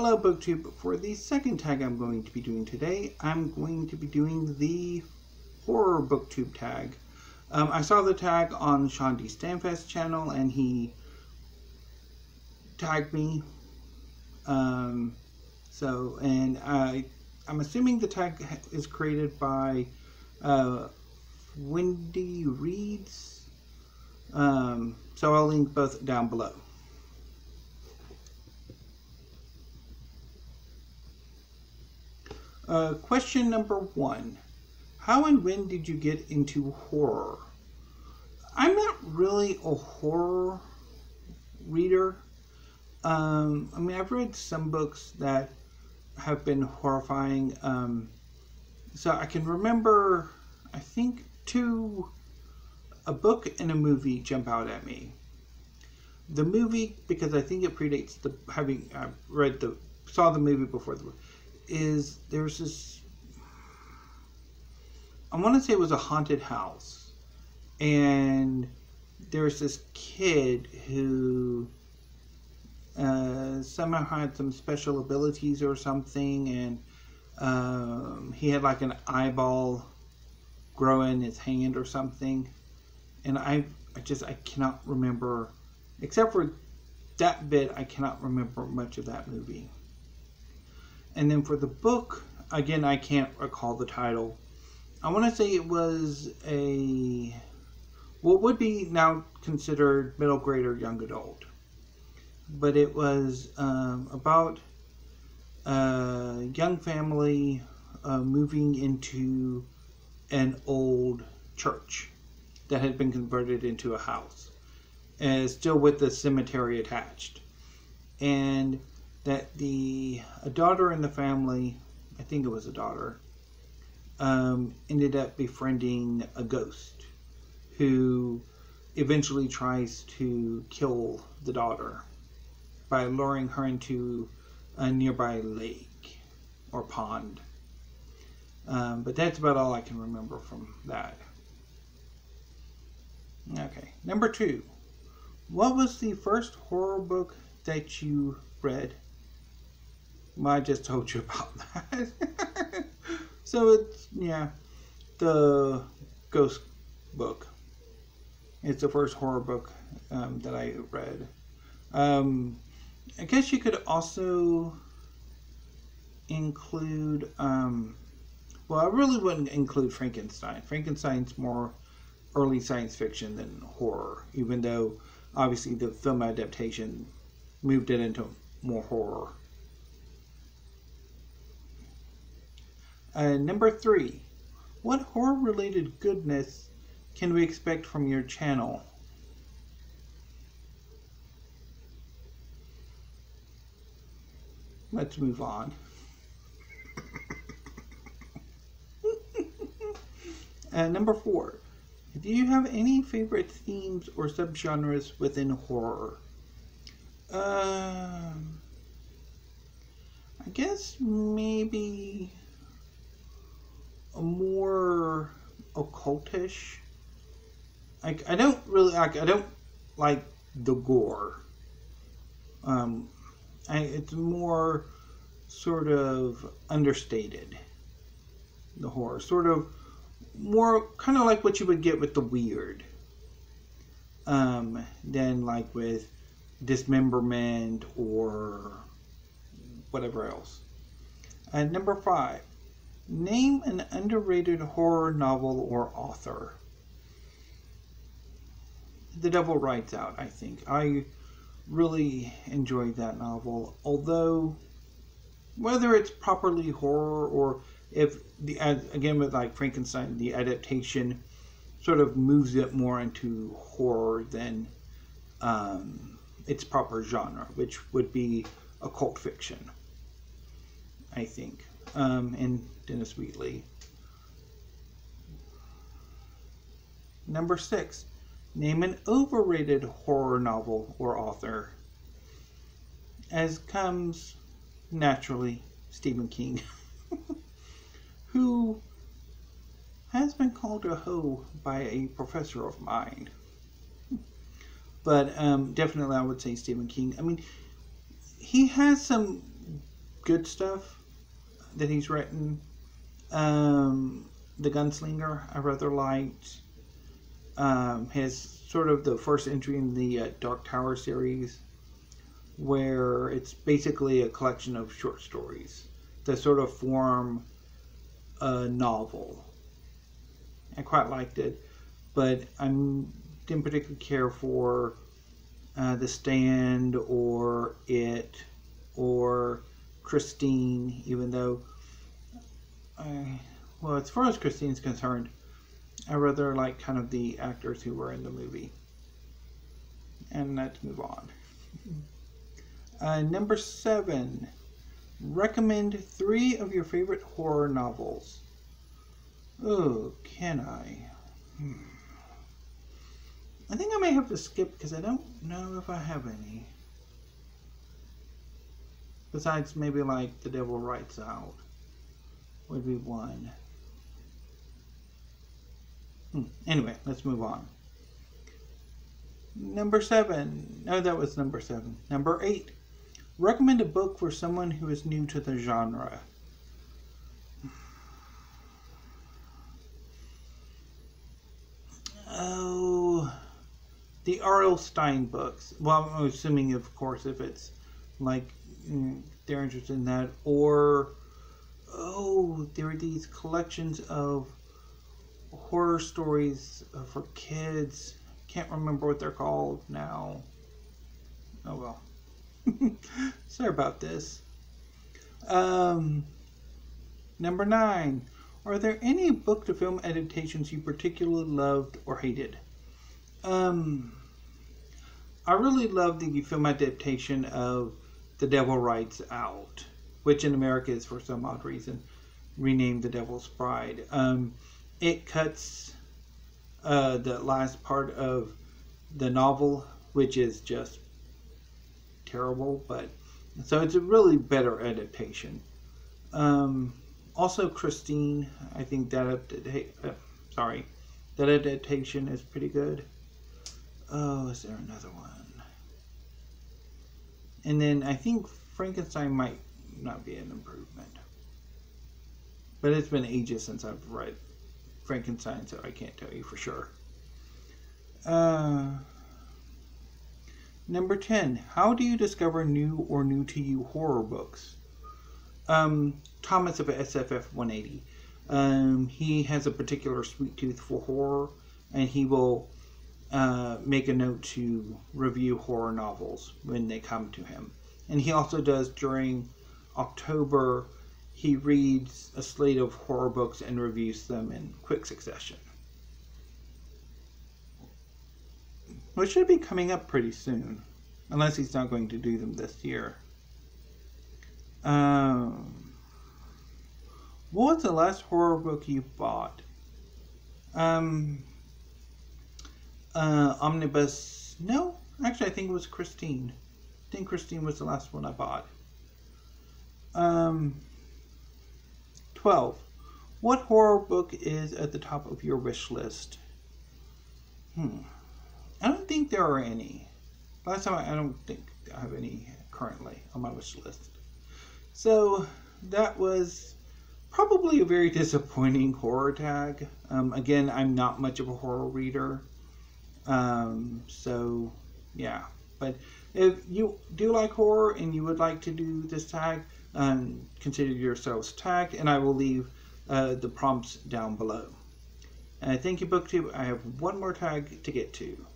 Hello Booktube. For the second tag I'm going to be doing today, I'm going to be doing the horror Booktube tag. I saw the tag on Sean D. Stanfest's channel and he tagged me. I'm assuming the tag is created by Wendy Reeds. So I'll link both down below. Question number 1. How and when did you get into horror? I'm not really a horror reader. I've read some books that have been horrifying. So I can remember, I think, a book and a movie jump out at me. The movie, because I think it predates saw the movie before the book, there's this, I want to say it was a haunted house, and there's this kid who somehow had some special abilities or something, and he had like an eyeball grow in his hand or something, and I cannot remember, except for that bit, I cannot remember much of that movie. And then for the book, again, I can't recall the title. I want to say it was what would be now considered middle grade or young adult. But it was about a young family moving into an old church that had been converted into a house, and still with the cemetery attached. And that a daughter in the family, I think it was a daughter, ended up befriending a ghost who eventually tries to kill the daughter by luring her into a nearby lake or pond. But that's about all I can remember from that. Okay, number 2. What was the first horror book that you read? Well, I just told you about that. So it's, the Ghost book. It's the first horror book that I read. I guess you could also include, well, I really wouldn't include Frankenstein. Frankenstein's more early science fiction than horror, even though obviously the film adaptation moved it into more horror. Number 3. What horror-related goodness can we expect from your channel? Let's move on. Number 4. Do you have any favorite themes or subgenres within horror? I guess maybe a more occultish. I don't like the gore. It's more sort of understated. The horror, sort of more kind of like what you would get with the weird, than like with dismemberment or whatever else. Number 5. Name an underrated horror novel or author. The Devil Rides Out, I think. I really enjoyed that novel, although whether it's properly horror or if again with like Frankenstein, the adaptation sort of moves it more into horror than its proper genre, which would be occult fiction, I think. And Dennis Wheatley. Number 6. Name an overrated horror novel or author. As comes naturally, Stephen King, who has been called a hoe by a professor of mine. But definitely I would say Stephen King. I mean, he has some good stuff that he's written. The Gunslinger I rather liked. His sort of the first entry in the Dark Tower series, where it's basically a collection of short stories that sort of form a novel. I quite liked it, but I didn't particularly care for The Stand or It or Christine, even though well, as far as Christine's concerned, I rather like kind of the actors who were in the movie. And let's move on. Number 7. Recommend 3 of your favorite horror novels. Oh, can I? I think I may have to skip because I don't know if I have any. Besides maybe like The Devil Writes Out would be one. Anyway, let's move on. Number 7. No, that was number 7. Number 8. Recommend a book for someone who is new to the genre. Oh, the R.L. Stine books. Well, I'm assuming, of course, if it's like they're interested in that. Or, there are these collections of horror stories for kids. Can't remember what they're called now. Oh well. Sorry about this. Number 9. Are there any book to film adaptations you particularly loved or hated? I really loved the film adaptation of The Devil Writes Out, which in America is for some odd reason renamed The Devil's Bride. It cuts the last part of the novel, which is just terrible, but so it's a really better adaptation. Also, Christine, I think that adaptation is pretty good. Oh, is there another one? And then I think Frankenstein might not be an improvement, but it's been ages since I've read Frankenstein, so I can't tell you for sure. Number 10. How do you discover new or new to you horror books? Thomas of SFF 180. He has a particular sweet tooth for horror, and he will make a note to review horror novels when they come to him. And he also does during October. He reads a slate of horror books and reviews them in quick succession, which should be coming up pretty soon, unless he's not going to do them this year. What was the last horror book you bought? Omnibus. No, actually, I think it was Christine. I think Christine was the last one I bought. 12. What horror book is at the top of your wish list? I don't think there are any. Last time, I don't think I have any currently on my wish list. So, that was probably a very disappointing horror tag. Again, I'm not much of a horror reader. So, yeah. But if you do like horror and you would like to do this tag, consider yourselves tagged, and I will leave the prompts down below. Thank you, Booktube. I have one more tag to get to.